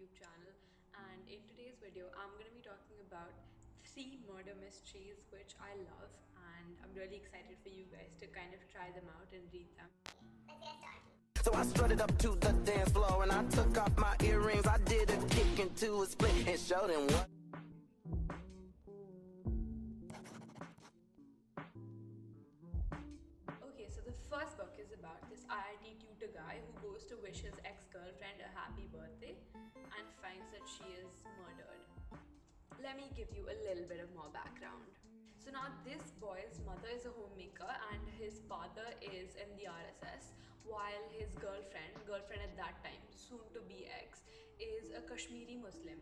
YouTube channel, and in today's video I'm going to be talking about 3 murder mysteries which I love, and I'm really excited for you guys to kind of try them out and read them. Let's get started. So I strutted up to the dance floor and I took off my earrings. I did a kick into a split and showed them what. Okay, so the first book is about this IIT tutor guy who goes to wish his ex-girlfriend a happy birthday and finds that she is murdered. Let me give you a little bit of more background. So now this boy's mother is a homemaker and his father is in the RSS, while his girlfriend at that time, soon to be ex, is a Kashmiri Muslim.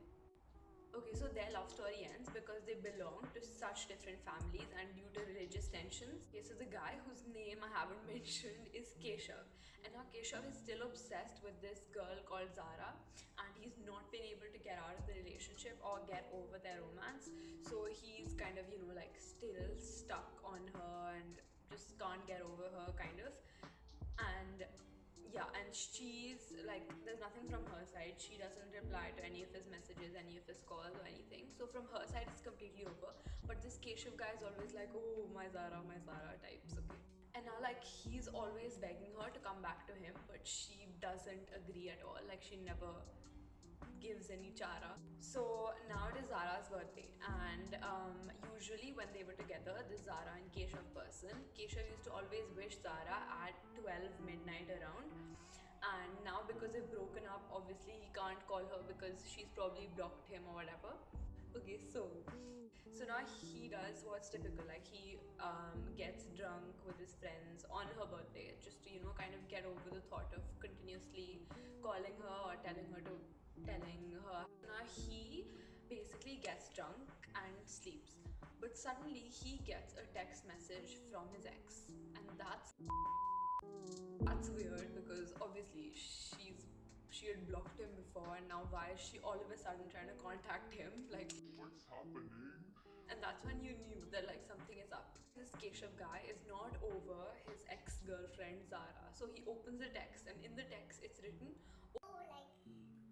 Okay, so their love story ends because they belong to such different families and due to religious tensions. Okay, so the guy whose name I haven't mentioned is Keshav. And now Keshav is still obsessed with this girl called Zara, and he's not been able to get out of the relationship or get over their romance. So he's kind of, like still stuck on her and just can't get over her, kind of. And yeah, and she's like, there's nothing from her side. She doesn't reply to any of his messages, any of his calls or anything. So from her side it's completely over, but this Keshav guy is always like, oh, my Zara types. Okay, and now like he's always begging her to come back to him, but she doesn't agree at all. Like she never gives any chara. So now it is Zara's birthday, and usually when they were together, this Zara and Keshav person, Keshav used to always wish Zara at 12 midnight around. And now because they've broken up, obviously he can't call her because she's probably blocked him or whatever. Okay, so now he does what's typical, like he gets drunk with his friends on her birthday just to kind of get over the thought of continuously calling her or telling her. Now he basically gets drunk and sleeps, but suddenly he gets a text message from his ex, and that's weird because obviously she had blocked him before, and now why is she all of a sudden trying to contact him? Like, what's happening? And that's when you knew that like something is up. This Keshav guy is not over his ex-girlfriend Zara, so he opens the text, and in the text it's written, Oh, like,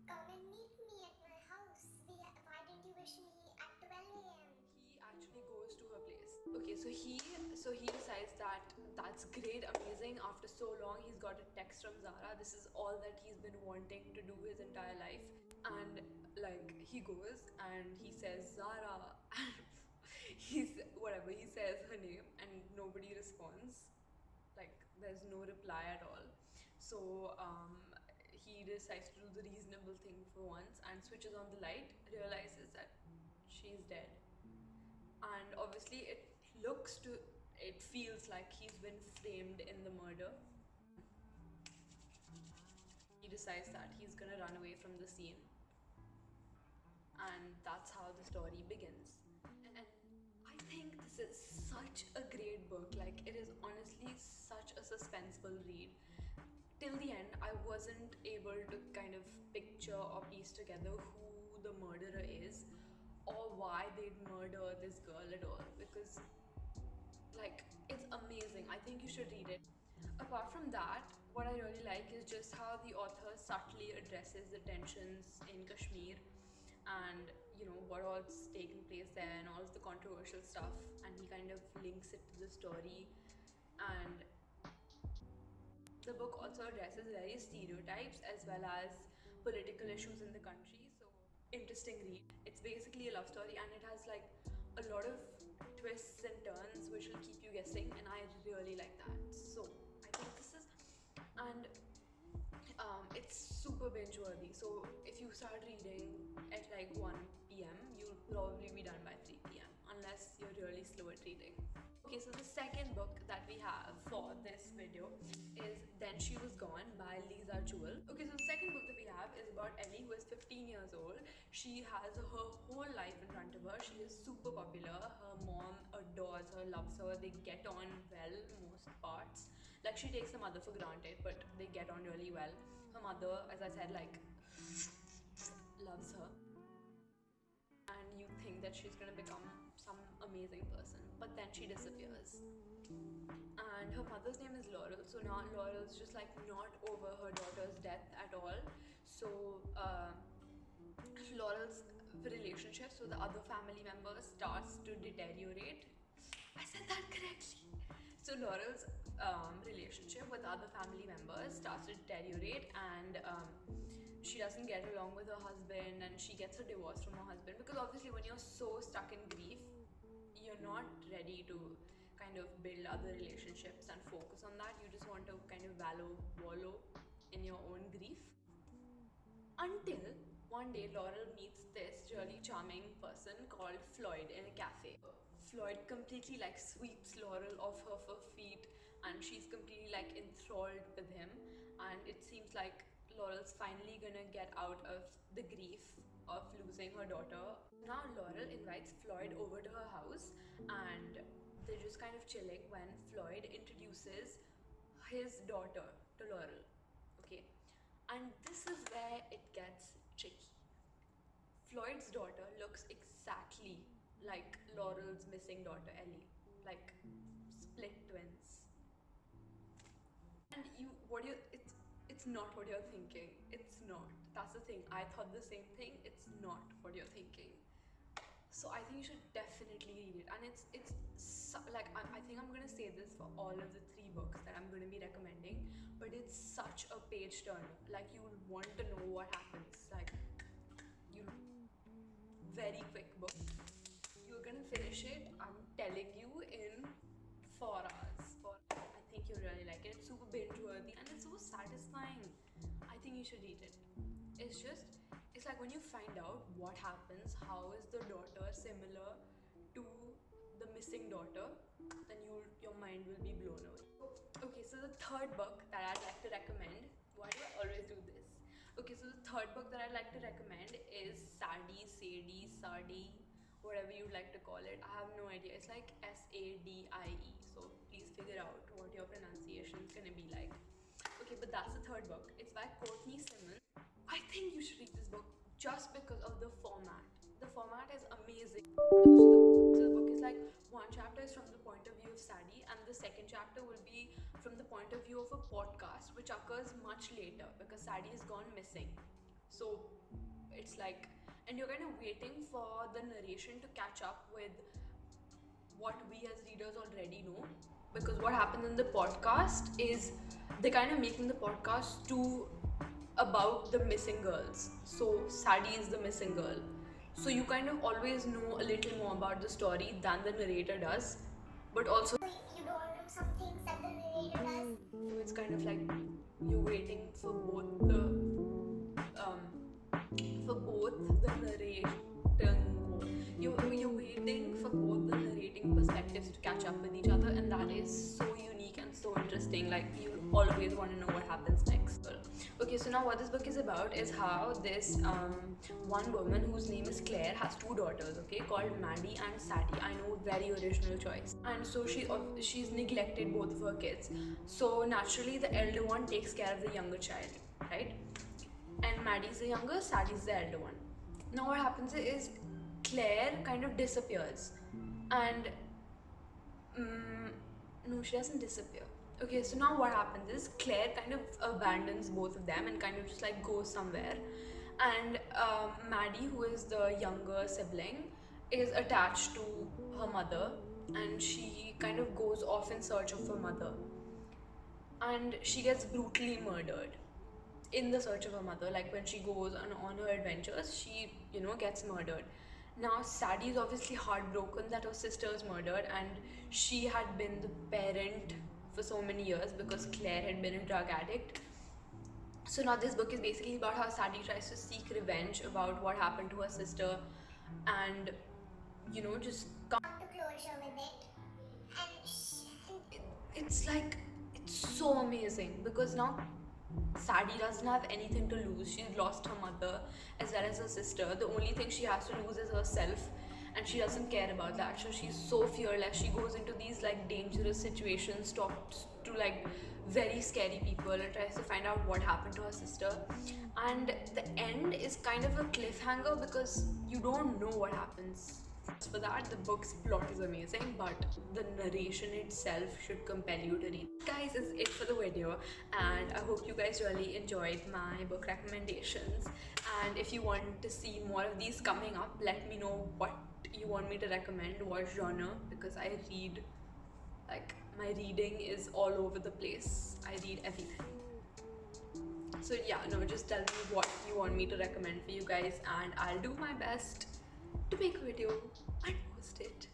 come and meet me at my house. Why didn't you wish me at 12 a.m.? He actually goes to her place. Okay, so he decides that that's great, amazing. After so long, he's got a text from Zara. This is all that he's been wanting to do his entire life. And like he goes and he says Zara, and he says her name, and nobody responds. Like there's no reply at all. So he decides to do the reasonable thing for once and switches on the light, realizes that she's dead. And obviously it feels like he's been framed in the murder. He decides that he's gonna run away from the scene, and that's how the story begins. And I think this is such a great book. Like, it is honestly such a suspenseful read. Till the end, I wasn't able to kind of picture or piece together who the murderer is or why they'd murder this girl at all, because like it's amazing. I think you should read it. Apart from that, what I really like is just how the author subtly addresses the tensions in Kashmir, and what all's taken place there and all of the controversial stuff, and he kind of links it to the story. And the book also addresses various stereotypes as well as political issues in the country. So, interesting read. It's basically a love story, and it has like a lot of twists and turns which will keep you guessing, and I really like that. So, I think this is, and it's super binge worthy. So if you start reading at like 1 p.m, you'll probably be done by 3 p.m, unless you're really slow at reading. Okay, so the second book that we have for this video is Then She Was Gone by Lisa Jewell. Okay, so the second book that we have is about Ellie, who is 15 years old. She has her whole life in front of her. She is super popular. Her mom adores her, loves her. They get on well most parts. Like, she takes her mother for granted, but they get on really well. Her mother, as I said, like, loves her. And you think that she's gonna become some amazing person, but then she disappears. And her mother's name is Laurel, so now Laurel's just like not over her daughter's death at all. So Laurel's relationships with the other family members starts to deteriorate. I said that correctly. So Laurel's relationship with other family members starts to deteriorate, and she doesn't get along with her husband, and she gets a divorce from her husband, because obviously when you're so stuck in grief, you're not ready to kind of build other relationships and focus on that. You just want to kind of wallow in your own grief. Until one day Laurel meets this really charming person called Floyd in a cafe. Floyd completely like sweeps Laurel off her feet, and she's completely like enthralled with him, and it seems like Laurel's finally gonna get out of the grief of losing her daughter. Now Laurel invites Floyd over to her house, and they're just kind of chilling when Floyd introduces his daughter to Laurel. Okay, and this is where it gets tricky. Floyd's daughter looks exactly like Laurel's missing daughter Ellie, like split twins. And it's not what you're thinking. It's not. That's the thing. I thought the same thing. It's not what you're thinking. So I think you should definitely read it. And like I think I'm gonna say this for all of the 3 books that I'm gonna be recommending, but it's such a page turner. Like you will want to know what happens. Like you very quick book. You're gonna finish it, I'm telling you, in 4 hours. I think you'll really like it. It's super binge worthy and it's so satisfying. I think you should read it. It's like when you find out what happens, how is the daughter similar to the missing daughter, then your mind will be blown away. Okay, so the third book that I'd like to recommend. Why do I always do this? Okay, so the third book that I'd like to recommend is Sadie, whatever you'd like to call it. I have no idea. It's like Sadie. So please figure out what your pronunciation is gonna be like. Okay, but that's the third book. It's by Courtney Simmons. I think you should read this book just because of the format. The format is amazing. So the book is like, one chapter is from the point of view of Sadie, and the second chapter will be from the point of view of a podcast, which occurs much later because Sadie has gone missing. So it's like, and you're kind of waiting for the narration to catch up with what we as readers already know, because what happens in the podcast is they kind of making the podcast too about the missing girls. So Sadie is the missing girl, so you kind of always know a little more about the story than the narrator does, but also you don't know some things that the narrator does. so it's kind of like you're waiting for both the narration. You're waiting for both the narrating perspectives to catch up with each other, and that is so unique and so interesting. Like you always want to know what happens next. Okay, so now what this book is about is how this one woman whose name is Claire has 2 daughters, okay, called Maddie and Sadie. I know, very original choice. And so she's neglected both of her kids. So naturally the elder one takes care of the younger child, right? And Maddie's the younger, Saddie's the elder one. Now what happens is Claire kind of disappears, and no, she doesn't disappear. Okay, so now what happens is Claire kind of abandons both of them and kind of just like goes somewhere, and Maddie, who is the younger sibling, is attached to her mother, and she kind of goes off in search of her mother, and she gets brutally murdered in the search of her mother. Like when she goes on her adventures, she gets murdered. Now Sadie is obviously heartbroken that her sister is murdered, and she had been the parent for so many years because Claire had been a drug addict. So now this book is basically about how Sadie tries to seek revenge about what happened to her sister, and just come To closure with it. it's so amazing because now Sadie doesn't have anything to lose. She's lost her mother as well as her sister. The only thing she has to lose is herself, and she doesn't care about that. So she's so fearless. She goes into these like dangerous situations, talks to like very scary people, and tries to find out what happened to her sister. And the end is kind of a cliffhanger because you don't know what happens For that, the book's plot is amazing, but the narration itself should compel you to read. Guys, is it for the video, and I hope you guys really enjoyed my book recommendations. And if you want to see more of these coming up, let me know what you want me to recommend, what genre, because I read, like, my reading is all over the place. I read everything. So yeah, no, just tell me what you want me to recommend for you guys, and I'll do my best to make a video and post it.